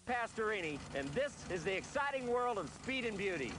Pastorini, and this is the exciting world of speed and beauty.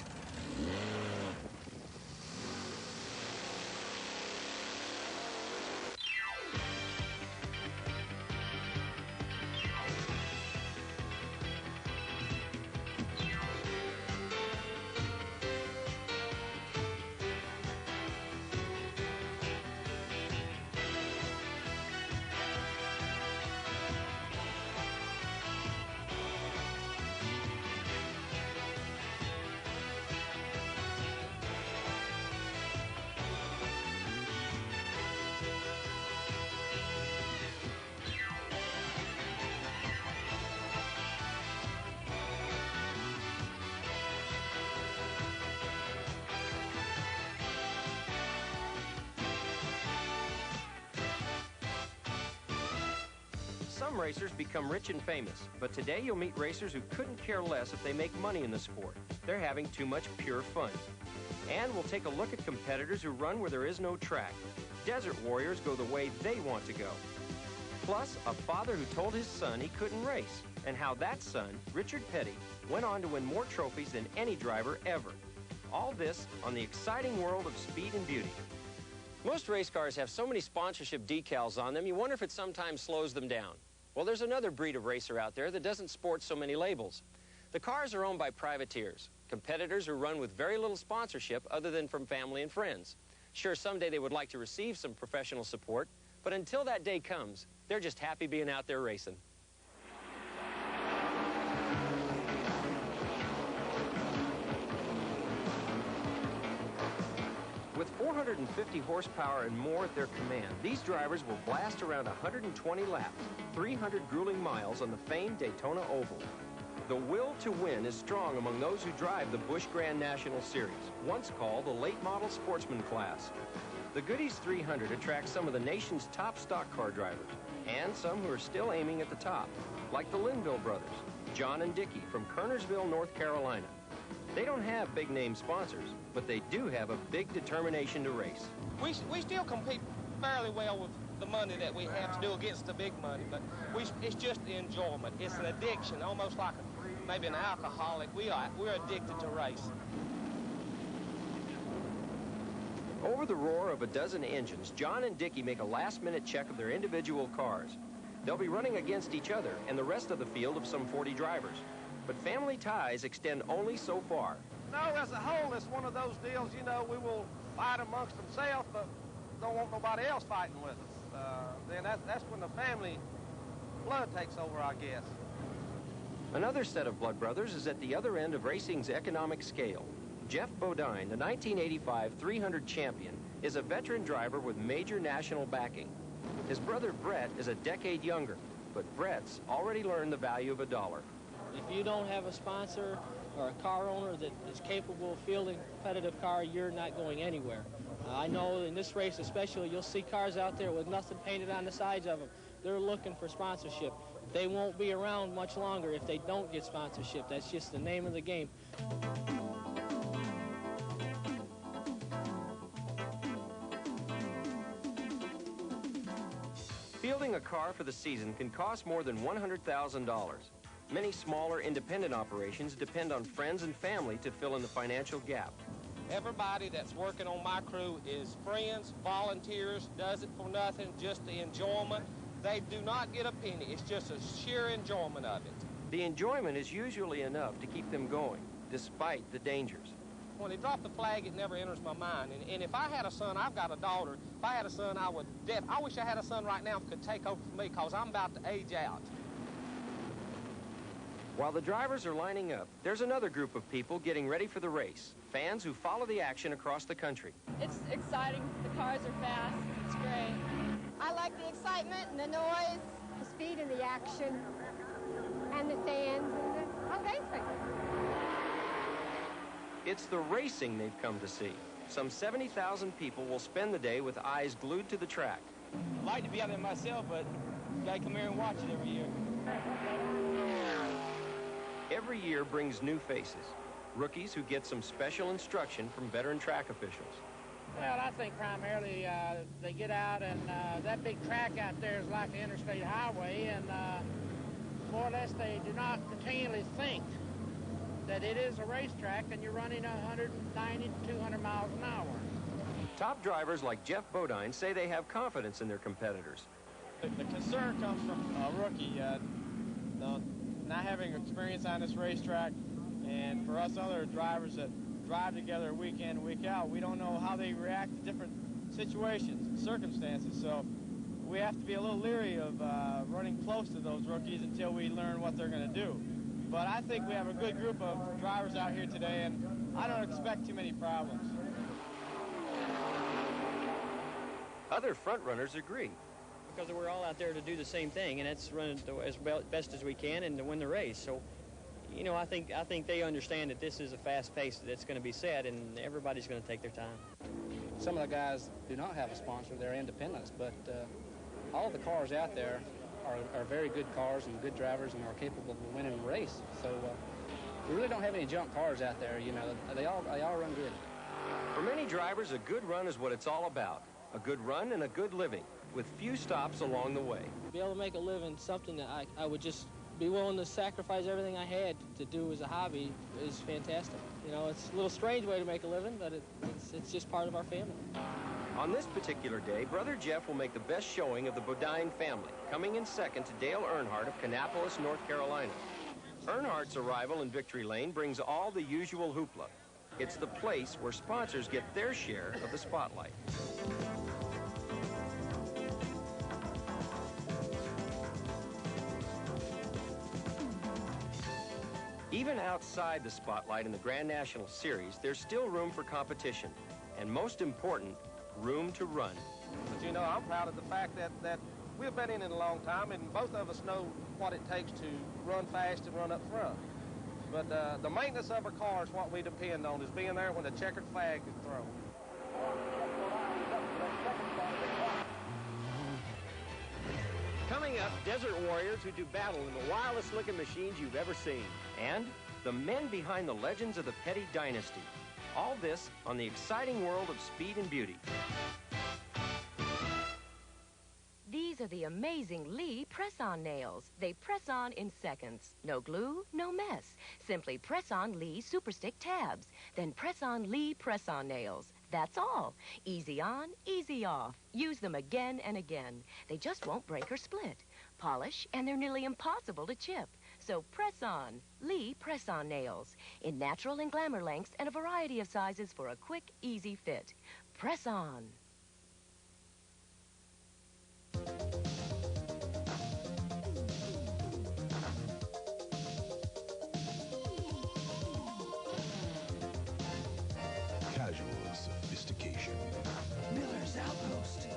Some racers become rich and famous, but today you'll meet racers who couldn't care less if they make money in the sport. They're having too much pure fun. And we'll take a look at competitors who run where there is no track. Desert warriors go the way they want to go. Plus, a father who told his son he couldn't race, and how that son, Richard Petty, went on to win more trophies than any driver ever. All this on the exciting world of speed and beauty. Most race cars have so many sponsorship decals on them, you wonder if it sometimes slows them down. Well, there's another breed of racer out there that doesn't sport so many labels. The cars are owned by privateers, competitors who run with very little sponsorship other than from family and friends. Sure, someday they would like to receive some professional support, but until that day comes, they're just happy being out there racing. With 450 horsepower and more at their command, these drivers will blast around 120 laps, 300 grueling miles on the famed Daytona Oval. The will to win is strong among those who drive the Busch Grand National Series, once called the late model sportsman class. The Goodies 300 attracts some of the nation's top stock car drivers, and some who are still aiming at the top, like the Linville brothers, John and Dickie from Kernersville, North Carolina. They don't have big-name sponsors, but they do have a big determination to race. We still compete fairly well with the money that we have to do against the big money, but it's just the enjoyment. It's an addiction, almost like maybe an alcoholic. We're addicted to racing. Over the roar of a dozen engines, John and Dickie make a last-minute check of their individual cars. They'll be running against each other and the rest of the field of some 40 drivers. But family ties extend only so far. No, as a whole, it's one of those deals, you know, we will fight amongst themselves, but don't want nobody else fighting with us. Then that's when the family blood takes over, I guess. Another set of blood brothers is at the other end of racing's economic scale. Jeff Bodine, the 1985 300 champion, is a veteran driver with major national backing. His brother Brett is a decade younger, but Brett's already learned the value of a dollar. If you don't have a sponsor or a car owner that is capable of fielding a competitive car, you're not going anywhere. I know in this race especially, you'll see cars out there with nothing painted on the sides of them. They're looking for sponsorship. They won't be around much longer if they don't get sponsorship. That's just the name of the game. Fielding a car for the season can cost more than $100,000. Many smaller independent operations depend on friends and family to fill in the financial gap. Everybody that's working on my crew is friends, volunteers, does it for nothing, just the enjoyment. They do not get a penny. It's just a sheer enjoyment of it. The enjoyment is usually enough to keep them going, despite the dangers. When they drop the flag, it never enters my mind. And if I had a son, I've got a daughter. If I had a son, I wish I had a son right now who could take over for me, because I'm about to age out. While the drivers are lining up, there's another group of people getting ready for the race, fans who follow the action across the country. It's exciting. The cars are fast. It's great. I like the excitement and the noise, the speed and the action, and the fans and the racing. It's the racing they've come to see. Some 70,000 people will spend the day with eyes glued to the track. I'd like to be out there myself, but you gotta come here and watch it every year. Every year brings new faces, rookies who get some special instruction from veteran track officials. Well, I think primarily they get out, and that big track out there is like the interstate highway, and more or less they do not continually think that it is a racetrack and you're running 190 to 200 miles an hour. Top drivers like Jeff Bodine say they have confidence in their competitors. The concern comes from a rookie, not having experience on this racetrack, and for us other drivers that drive together week in, week out, we don't know how they react to different situations and circumstances, so we have to be a little leery of running close to those rookies until we learn what they're going to do. But I think we have a good group of drivers out here today, and I don't expect too many problems. Other front runners agree. Because we're all out there to do the same thing, and that's run it as best as we can and to win the race. So, you know, I think they understand that this is a fast pace that's going to be set, and everybody's going to take their time. Some of the guys do not have a sponsor; they're independents. But all the cars out there are very good cars and good drivers and are capable of winning a race. So we really don't have any junk cars out there. You know, they all run good. For many drivers, a good run is what it's all about. A good run and a good living, with few stops along the way. To be able to make a living, something that I would just be willing to sacrifice everything I had to do as a hobby, is fantastic. You know, it's a little strange way to make a living, but it's just part of our family. On this particular day, Brother Jeff will make the best showing of the Bodine family, coming in second to Dale Earnhardt of Kannapolis, North Carolina. Earnhardt's arrival in Victory Lane brings all the usual hoopla. It's the place where sponsors get their share of the spotlight. Even outside the spotlight in the Grand National Series, there's still room for competition, and most important, room to run. But you know, I'm proud of the fact that we've been in it a long time, and both of us know what it takes to run fast and run up front. But the maintenance of our car is what we depend on, is being there when the checkered flag is thrown. Coming up, desert warriors who do battle in the wildest-looking machines you've ever seen. And the men behind the legends of the Petty Dynasty. All this on the exciting world of speed and beauty. These are the amazing Lee press-on nails. They press on in seconds. No glue, no mess. Simply press on Lee Superstick tabs. Then press on Lee press-on nails. That's all. Easy on, easy off. Use them again and again. They just won't break or split. Polish, and they're nearly impossible to chip. So press on. Lee press-on nails. In natural and glamour lengths and a variety of sizes for a quick, easy fit. Press on. Casual sophistication. Miller's Outpost.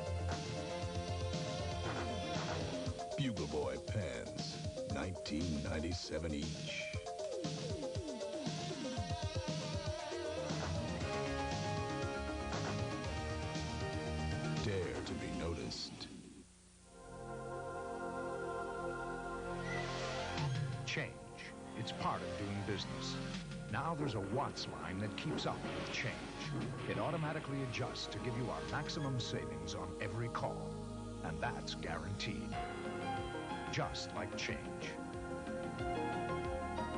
Bugle Boy pants, $19.97 each. Dare to be noticed. Change. It's part of doing business. Now there's a Watts line that keeps up with change. It automatically adjusts to give you our maximum savings on every call. And that's guaranteed. Just like change.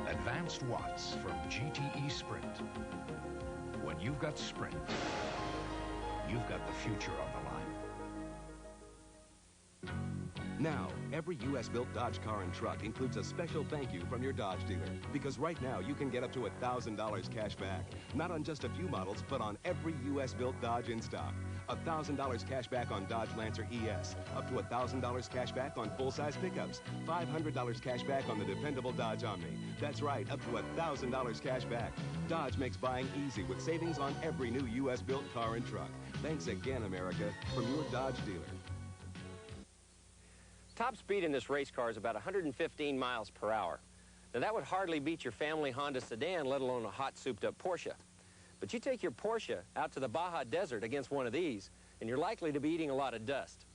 Advanced Watts from GTE Sprint. When you've got Sprint, you've got the future on the line. Now, every U.S.-built Dodge car and truck includes a special thank you from your Dodge dealer. Because right now, you can get up to $1,000 cash back. Not on just a few models, but on every U.S.-built Dodge in stock. $1,000 cash back on Dodge Lancer ES. Up to $1,000 cash back on full-size pickups. $500 cash back on the dependable Dodge Omni. That's right, up to $1,000 cash back. Dodge makes buying easy with savings on every new U.S.-built car and truck. Thanks again, America, from your Dodge dealer. Top speed in this race car is about 115 miles per hour. Now, that would hardly beat your family Honda sedan, let alone a hot, souped-up Porsche. But you take your Porsche out to the Baja Desert against one of these, and you're likely to be eating a lot of dust.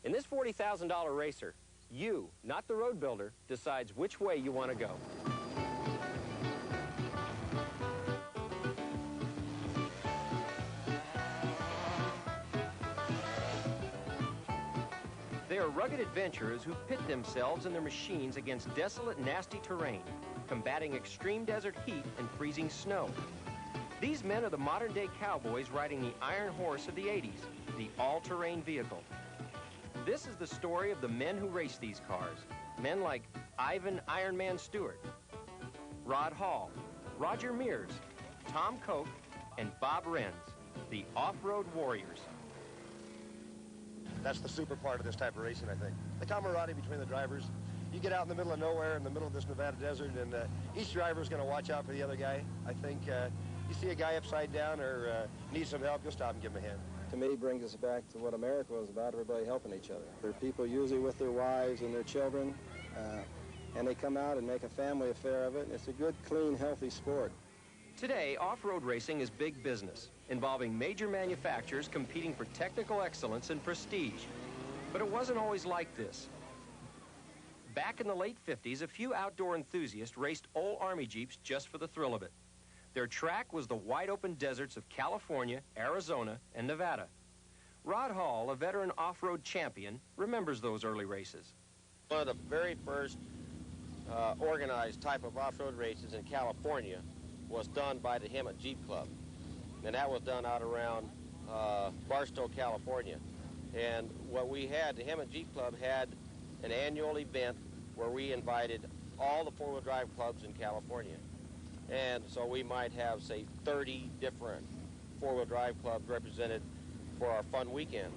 In this $40,000 racer, you, not the road builder, decides which way you want to go. They are rugged adventurers who pit themselves and their machines against desolate, nasty terrain, combating extreme desert heat and freezing snow. These men are the modern-day cowboys riding the iron horse of the 80s, the all-terrain vehicle. This is the story of the men who race these cars. Men like Ivan Iron Man Stewart, Rod Hall, Roger Mears, Tom Koch, and Bob Renz, the off-road warriors. That's the super part of this type of racing, I think. The camaraderie between the drivers. You get out in the middle of nowhere, in the middle of this Nevada desert, and each driver is going to watch out for the other guy. I think you see a guy upside down or needs some help, you'll stop and give him a hand. To me, brings us back to what America was about, everybody helping each other. There are people usually with their wives and their children, and they come out and make a family affair of it. It's a good, clean, healthy sport. Today, off-road racing is big business, involving major manufacturers competing for technical excellence and prestige. But it wasn't always like this. Back in the late 50s, a few outdoor enthusiasts raced old Army Jeeps just for the thrill of it. Their track was the wide-open deserts of California, Arizona, and Nevada. Rod Hall, a veteran off-road champion, remembers those early races. One of the very first organized type of off-road races in California was done by the Hemet Jeep Club. And that was done out around Barstow, California. And what we had, the Hemet Jeep Club had an annual event where we invited all the four-wheel drive clubs in California. And so we might have, say, 30 different four-wheel drive clubs represented for our fun weekend.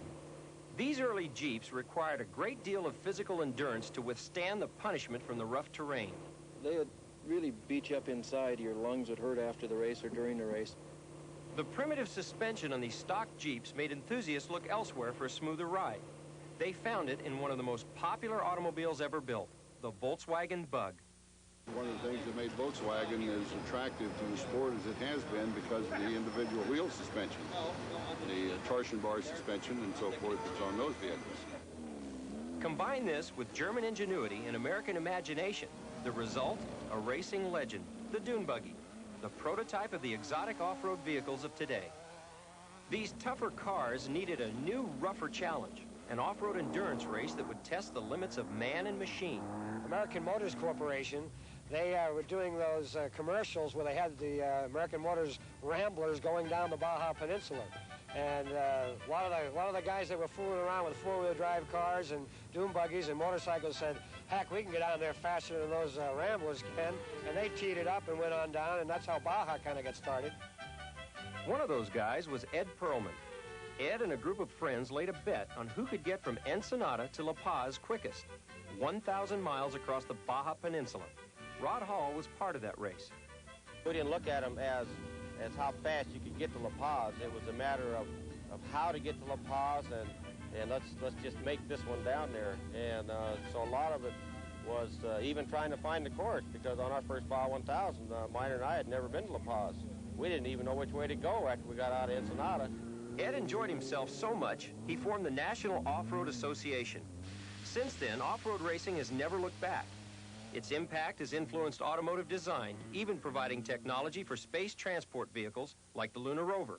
These early Jeeps required a great deal of physical endurance to withstand the punishment from the rough terrain. They would really beat you up inside. Your lungs would hurt after the race or during the race. The primitive suspension on these stock Jeeps made enthusiasts look elsewhere for a smoother ride. They found it in one of the most popular automobiles ever built, the Volkswagen Bug. One of the things that made Volkswagen as attractive to the sport as it has been because of the individual wheel suspension, the torsion bar suspension and so forth that's on those vehicles. Combine this with German ingenuity and American imagination. The result, a racing legend, the Dune Buggy, the prototype of the exotic off-road vehicles of today. These tougher cars needed a new, rougher challenge, an off-road endurance race that would test the limits of man and machine. American Motors Corporation, they were doing those commercials where they had the American Motors Ramblers going down the Baja Peninsula. And a lot of the guys that were fooling around with four-wheel drive cars and dune buggies and motorcycles said, heck, we can get down there faster than those Ramblers can. And they teed it up and went on down, and that's how Baja kind of got started. One of those guys was Ed Perlman. Ed and a group of friends laid a bet on who could get from Ensenada to La Paz quickest, 1,000 miles across the Baja Peninsula. Rod Hall was part of that race. We didn't look at them as how fast you could get to La Paz. It was a matter of how to get to La Paz and let's just make this one down there. And so a lot of it was even trying to find the course, because on our first Baja 1000, Miner and I had never been to La Paz. We didn't even know which way to go after we got out of Ensenada. Ed enjoyed himself so much, he formed the National Off-Road Association. Since then, off-road racing has never looked back. Its impact has influenced automotive design, even providing technology for space transport vehicles like the Lunar Rover.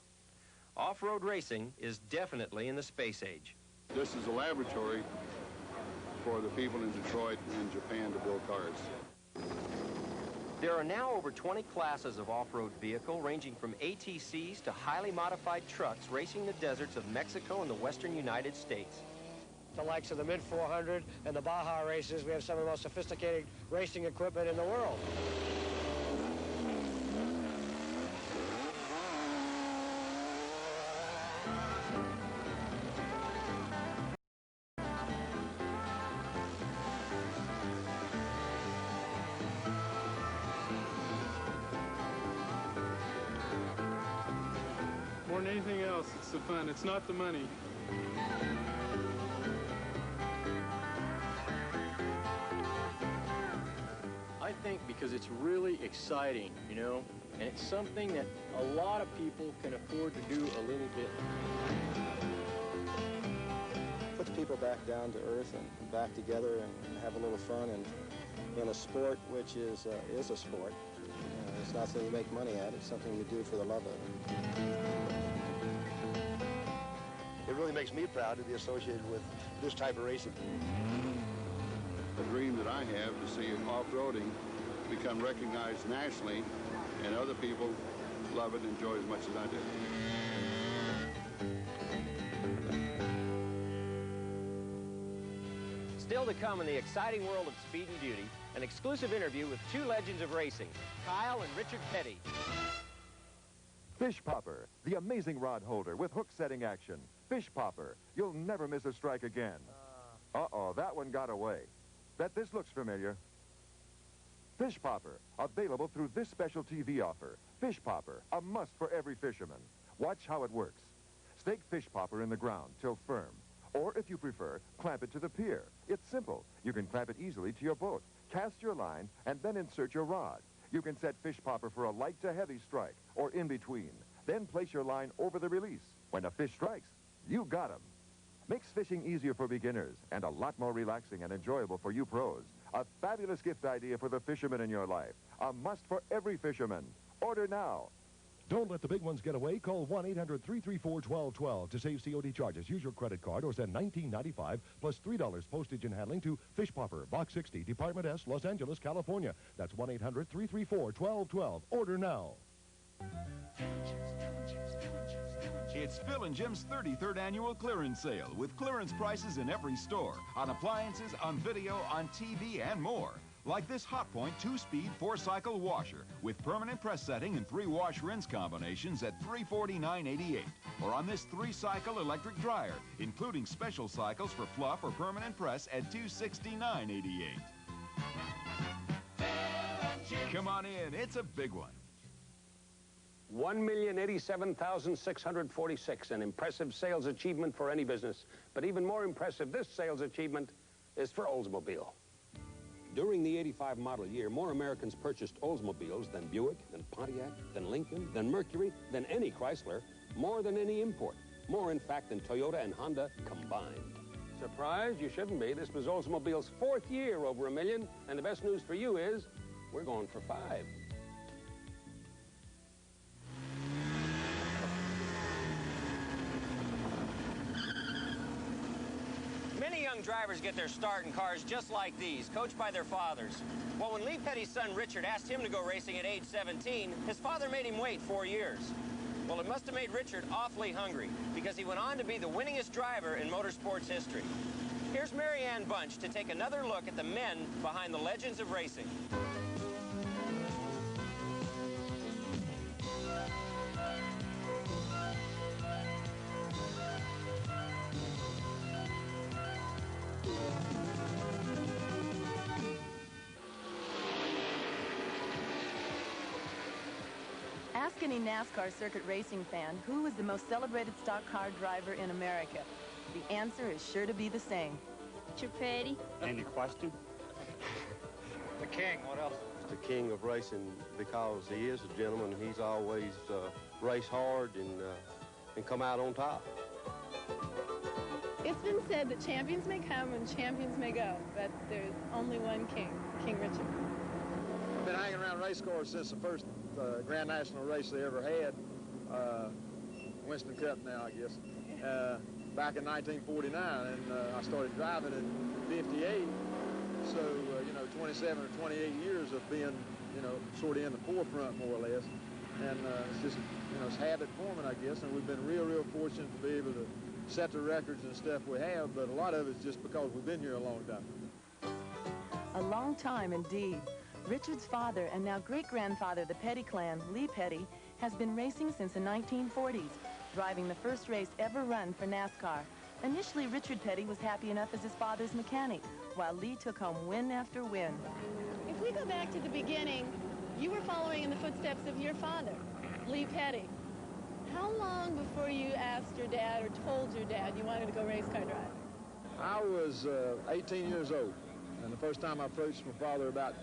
Off-road racing is definitely in the space age. This is a laboratory for the people in Detroit and Japan to build cars. There are now over 20 classes of off-road vehicle, ranging from ATCs to highly modified trucks racing the deserts of Mexico and the western United States. The likes of the Mid 400 and the Baja races, we have some of the most sophisticated racing equipment in the world. More than anything else, it's the fun. It's not the money. I think because it's really exciting, you know, and it's something that a lot of people can afford to do a little bit. Puts people back down to earth and back together and have a little fun, and in a sport which is a sport. It's not something you make money at, it's something you do for the love of it. It really makes me proud to be associated with this type of racing. The dream that I have to see off-roading become recognized nationally, and other people love it and enjoy it as much as I do. Still to come in the exciting world of speed and beauty, an exclusive interview with two legends of racing, Kyle and Richard Petty. Fish Popper, the amazing rod holder with hook-setting action. Fish Popper, you'll never miss a strike again. Uh-oh, that one got away. Bet this looks familiar. Fish Popper, available through this special TV offer. Fish Popper, a must for every fisherman. Watch how it works. Stake Fish Popper in the ground till firm. Or, if you prefer, clamp it to the pier. It's simple. You can clamp it easily to your boat, cast your line, and then insert your rod. You can set Fish Popper for a light to heavy strike, or in between. Then place your line over the release. When a fish strikes, you got him. Makes fishing easier for beginners and a lot more relaxing and enjoyable for you pros. A fabulous gift idea for the fisherman in your life. A must for every fisherman. Order now. Don't let the big ones get away. Call 1-800-334-1212 to save COD charges. Use your credit card or send $19.95 plus $3 postage and handling to Fish Popper, Box 60, Department S, Los Angeles, California. That's 1-800-334-1212. Order now. It's Phil and Jim's 33rd annual clearance sale with clearance prices in every store, on appliances, on video, on TV, and more. Like this Hotpoint 2-speed 4-cycle washer with permanent press setting and 3 wash-rinse combinations at $349.88. Or on this 3-cycle electric dryer, including special cycles for fluff or permanent press at $269.88. Come on in, it's a big one. 1,087,646, an impressive sales achievement for any business. But even more impressive, this sales achievement is for Oldsmobile. During the '85 model year, more Americans purchased Oldsmobiles than Buick, than Pontiac, than Lincoln, than Mercury, than any Chrysler, more than any import. More, in fact, than Toyota and Honda combined. Surprised? You shouldn't be. This was Oldsmobile's 4th year over $1 million, and the best news for you is we're going for 5. Many young drivers get their start in cars just like these, coached by their fathers. Well, when Lee Petty's son Richard asked him to go racing at age 17, his father made him wait 4 years. Well, it must have made Richard awfully hungry, because he went on to be the winningest driver in motorsports history. Here's Mary Ann Bunch to take another look at the men behind the legends of racing. Ask any NASCAR circuit racing fan who is the most celebrated stock car driver in America. The answer is sure to be the same. Richard Petty. Any question? The king, what else? The king of racing because he is a gentleman. He's always raced hard and come out on top. It's been said that champions may come and champions may go, but there's only one king, King Richard. I've been hanging around race cars since the first Grand National race they ever had, Winston Cup now, I guess, back in 1949, and I started driving in '58, so, 27 or 28 years of being, sort of in the forefront, more or less, and it's just, it's habit forming, I guess, and we've been real fortunate to be able to set the records and stuff we have, but a lot of it's just because we've been here a long time. A long time indeed. Richard's father and now great-grandfather, the Petty clan, Lee Petty, has been racing since the 1940s, driving the first race ever run for NASCAR. Initially, Richard Petty was happy enough as his father's mechanic, while Lee took home win after win. If we go back to the beginning, you were following in the footsteps of your father, Lee Petty. How long before you asked your dad or told your dad you wanted to go race car driving? I was 18 years old, and the first time I approached my father about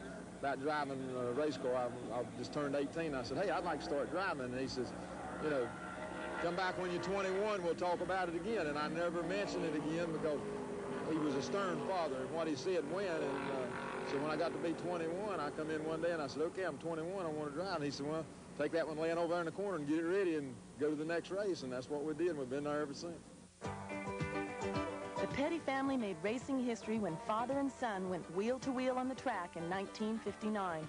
driving a race car, I just turned 18. I said, hey, I'd like to start driving. And he says, come back when you're 21, we'll talk about it again. And I never mentioned it again because he was a stern father, and what he said went. And so when I got to be 21, I come in one day and I said, okay, I'm 21, I want to drive. And he said, well, take that one laying over there in the corner and get it ready and go to the next race. And that's what we did, and we've been there ever since. Petty family made racing history when father and son went wheel to wheel on the track in 1959.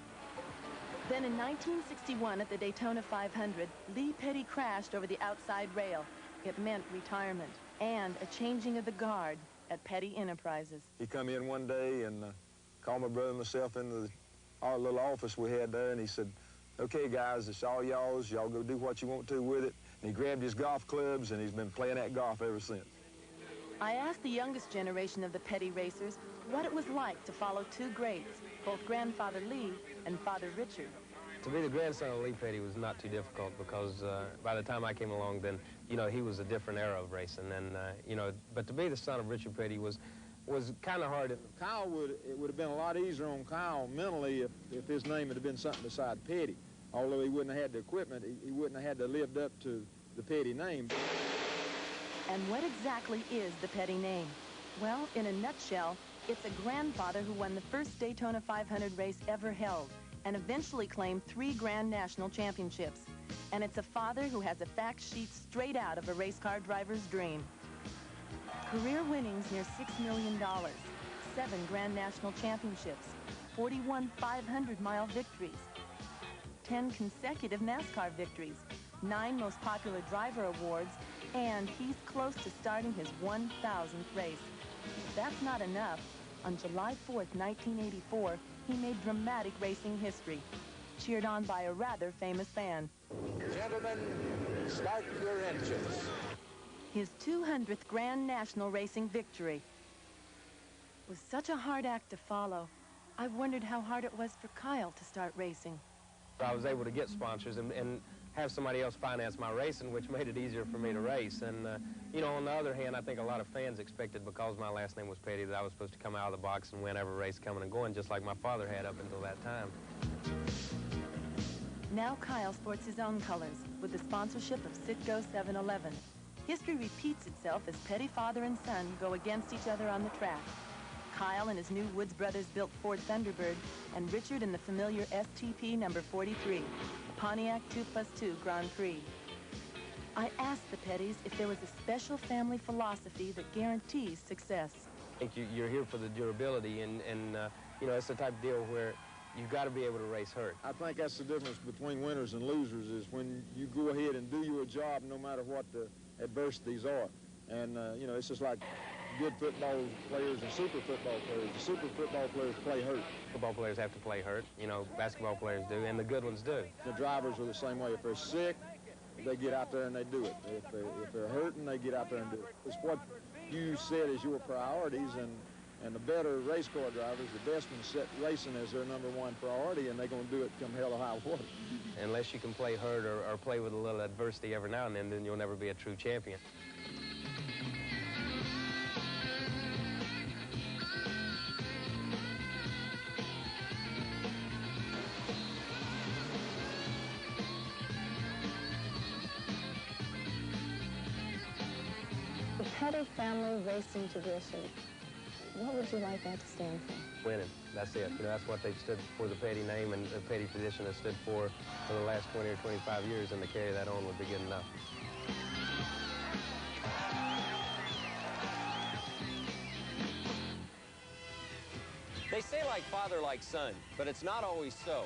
Then in 1961 at the Daytona 500, Lee Petty crashed over the outside rail. It meant retirement and a changing of the guard at Petty Enterprises. He come in one day and called my brother and myself into our little office we had there, and he said, "Okay, guys, it's all y'all's. Y'all go do what you want to with it." And he grabbed his golf clubs, and he's been playing that golf ever since. I asked the youngest generation of the Petty racers what it was like to follow two greats, both grandfather Lee and father Richard. To be the grandson of Lee Petty was not too difficult because by the time I came along then, you know, he was a different era of racing. And, you know, but to be the son of Richard Petty was kind of hard. It would have been a lot easier on Kyle mentally if his name had been something beside Petty. Although he wouldn't have had the equipment, he wouldn't have had to lived up to the Petty name. And what exactly is the Petty name? Well, in a nutshell, it's a grandfather who won the first Daytona 500 race ever held and eventually claimed 3 Grand National Championships. And it's a father who has a fact sheet straight out of a race car driver's dream. Career winnings near $6 million, 7 Grand National Championships, 41 500-mile victories, 10 consecutive NASCAR victories, 9 Most Popular Driver awards, and he's close to starting his 1,000th race. If that's not enough, on July 4th, 1984, he made dramatic racing history, cheered on by a rather famous fan. Gentlemen, start your engines. His 200th Grand National Racing victory. It was such a hard act to follow. I've wondered how hard it was for Kyle to start racing. I was able to get sponsors and have somebody else finance my racing, which made it easier for me to race. And, you know, on the other hand, I think a lot of fans expected, because my last name was Petty, that I was supposed to come out of the box and win every race coming and going, just like my father had up until that time. Now Kyle sports his own colors with the sponsorship of Citgo 7-Eleven. History repeats itself as Petty father and son go against each other on the track. Kyle in his new Woods Brothers-built Ford Thunderbird, and Richard in the familiar STP number 43, Pontiac 2+2 Grand Prix. I asked the Pettys if there was a special family philosophy that guarantees success. I think you're here for the durability, and you know, it's the type of deal where you've got to be able to race hurt. I think that's the difference between winners and losers, is when you go ahead and do your job no matter what the adversities are. And, you know, it's just like good football players and super football players. The super football players play hurt. Football players have to play hurt. You know, basketball players do, and the good ones do. The drivers are the same way. If they're sick, they get out there and they do it. If they're hurting, they get out there and do it. It's what you set as your priorities, and the better race car drivers, the best ones, set racing as their #1 priority, and they're going to do it come hell or high water. Unless you can play hurt or play with a little adversity every now and then you'll never be a true champion. The Petty family racing tradition, what would you like that to stand for? Winning, that's it. You know, that's what they've stood for, the Petty name, and the Petty tradition has stood for the last 20 or 25 years, and to carry that on would be good enough. They say like father, like son, but it's not always so.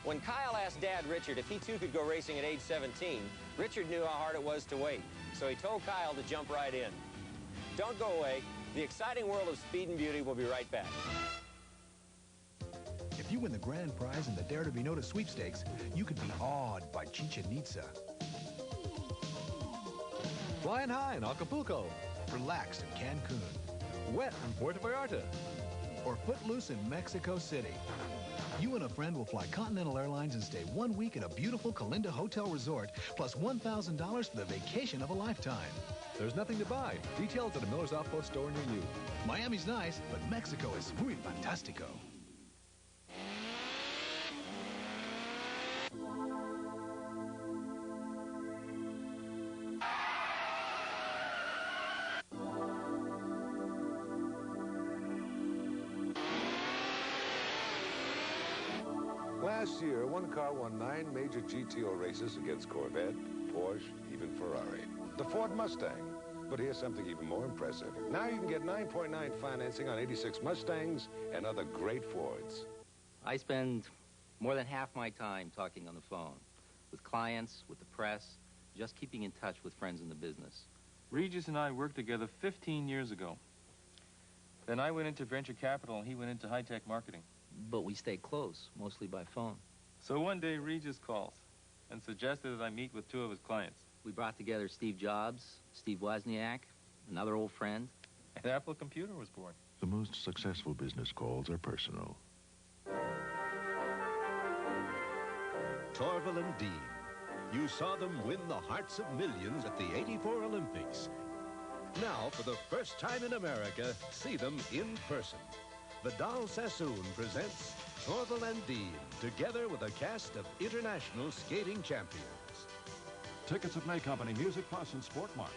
When Kyle asked Dad Richard if he too could go racing at age 17, Richard knew how hard it was to wait, so he told Kyle to jump right in. Don't go away. The exciting world of speed and beauty will be right back. If you win the grand prize in the Dare to Be Noticed sweepstakes, you could be awed by Chichen Itza. Flying high in Acapulco. Relaxed in Cancun. Wet in Puerto Vallarta. Or footloose in Mexico City. You and a friend will fly Continental Airlines and stay 1 week at a beautiful Calinda Hotel Resort, plus $1,000 for the vacation of a lifetime. There's nothing to buy. Details at a Miller's Outpost store near you. Miami's nice, but Mexico is muy fantastico. Last year, one car won 9 major GTO races against Corvette, Porsche, even Ferrari. The Ford Mustang. But here's something even more impressive. Now you can get 9.9 financing on 86 Mustangs and other great Fords. I spend more than half my time talking on the phone with clients, with the press, just keeping in touch with friends in the business. Regis and I worked together 15 years ago. Then I went into venture capital and he went into high-tech marketing. But we stay close, mostly by phone. So one day Regis calls and suggested that I meet with 2 of his clients. We brought together Steve Jobs, Steve Wozniak, another old friend. And Apple Computer was born. The most successful business calls are personal. Torval and Dean. You saw them win the hearts of millions at the '84 Olympics. Now, for the first time in America, see them in person. Vidal Sassoon presents Torval and Dean, together with a cast of international skating champions. Tickets at May Company, Music Plus, and Sportmark.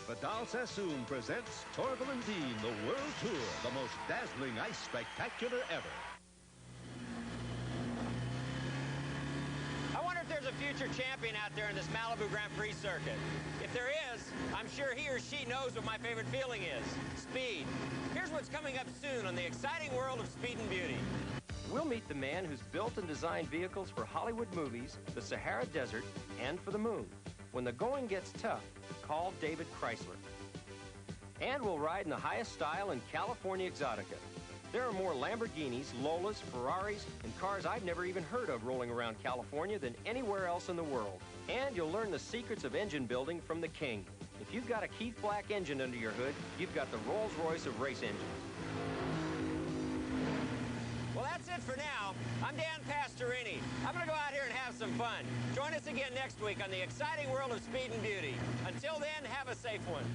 Vidal Sassoon presents Torval and Dean, the World Tour, the most dazzling ice spectacular ever. I wonder if there's a future champion out there in this Malibu Grand Prix circuit. If there is, I'm sure he or she knows what my favorite feeling is: speed. Here's what's coming up soon on the exciting world of Speed and Beauty. We'll meet the man who's built and designed vehicles for Hollywood movies, the Sahara Desert, and for the moon. When the going gets tough, call David Chrysler. And we'll ride in the highest style in California Exotica. There are more Lamborghinis, Lolas, Ferraris, and cars I've never even heard of rolling around California than anywhere else in the world. And you'll learn the secrets of engine building from the king. If you've got a Keith Black engine under your hood, you've got the Rolls-Royce of race engines. Well, that's it for now. I'm Dan Pastorini. I'm going to go out here and have some fun. Join us again next week on the exciting world of Speed and Beauty. Until then, have a safe one.